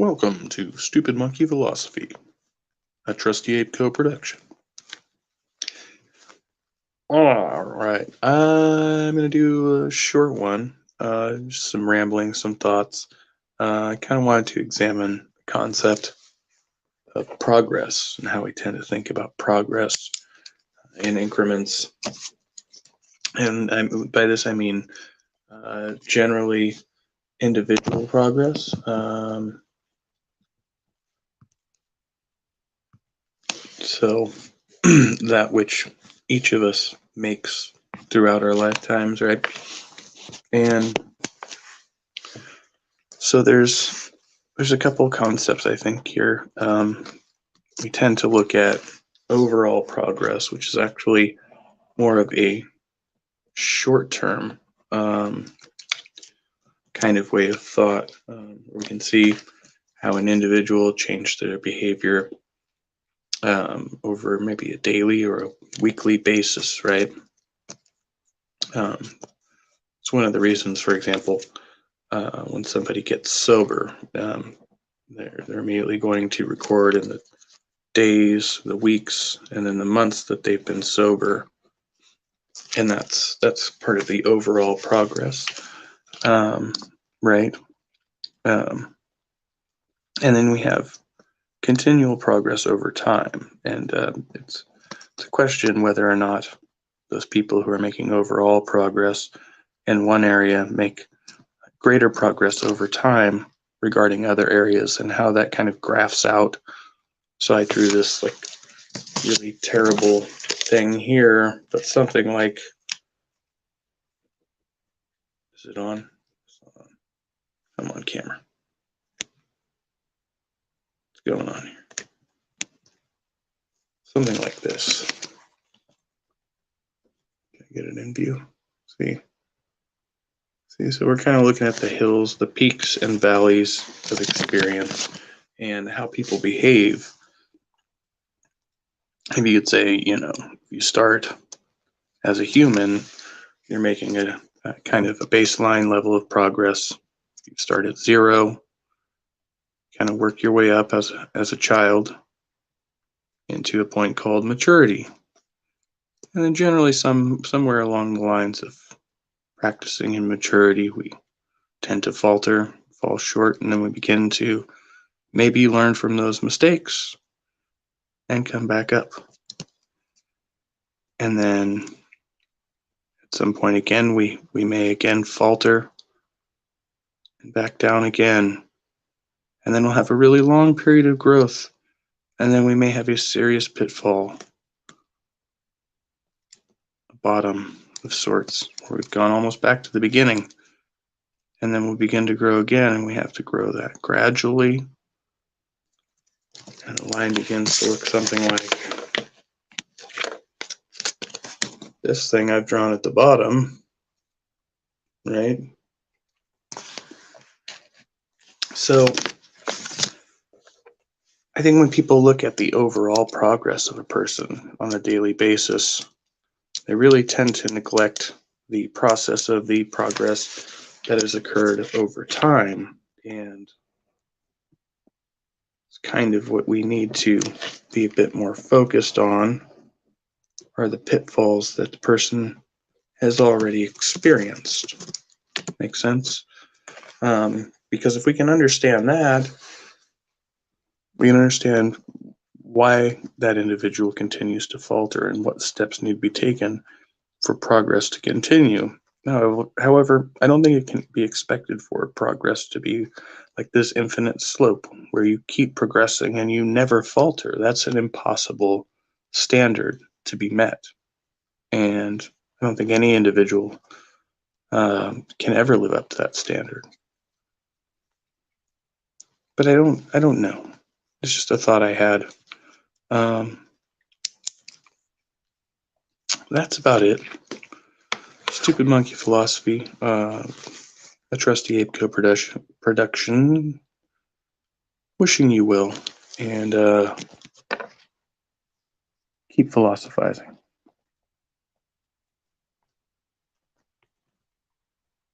Welcome to Stupid Monkey Philosophy, a Trusty Ape co-production. Alright, I'm going to do a short one, just some rambling, some thoughts. I kind of wanted to examine the concept of progress and how we tend to think about progress in increments. And by this I mean generally individual progress. So that which each of us makes throughout our lifetimes, right? And so there's a couple of concepts I think here. We tend to look at overall progress, which is actually more of a short-term kind of way of thought. We can see how an individual changed their behavior over maybe a daily or a weekly basis, right? It's one of the reasons, for example, when somebody gets sober, they're immediately going to record in the days, the weeks, and then the months that they've been sober, and that's part of the overall progress, right? And then we have continual progress over time, and it's a question whether or not those people who are making overall progress in one area make greater progress over time regarding other areas, and how that kind of graphs out. So I drew this like really terrible thing here, but something like, is it on? I'm on camera. What's going on here? Something like this. Can I get it in view? See, so we're kind of looking at the hills, the peaks and valleys of experience, and how people behave. Maybe you'd say, if you start as a human, you're making a kind of a baseline level of progress. You start at 0, kind of work your way up as a child into a point called maturity. And then generally somewhere along the lines of practicing in maturity, we tend to falter, fall short, and then we begin to maybe learn from those mistakes and come back up. And then at some point again, we may again falter and back down again. And then we'll have a really long period of growth. And then we may have a serious pitfall, a bottom of sorts, where we've gone almost back to the beginning. And then we'll begin to grow again, and we have to grow that gradually. And the line begins to look something like this thing I've drawn at the bottom, right? So I think when people look at the overall progress of a person on a daily basis, they really tend to neglect the process of the progress that has occurred over time. And it's kind of what we need to be a bit more focused on, are the pitfalls that the person has already experienced. Make sense? Because if we can understand that, we can understand why that individual continues to falter and what steps need to be taken for progress to continue. Now, however, I don't think it can be expected for progress to be like this infinite slope where you keep progressing and you never falter. That's an impossible standard to be met. And I don't think any individual can ever live up to that standard. But I don't know. It's just a thought I had. That's about it. Stupid Monkey Philosophy, a Trusty Ape co-production. Wishing you will, and keep philosophizing.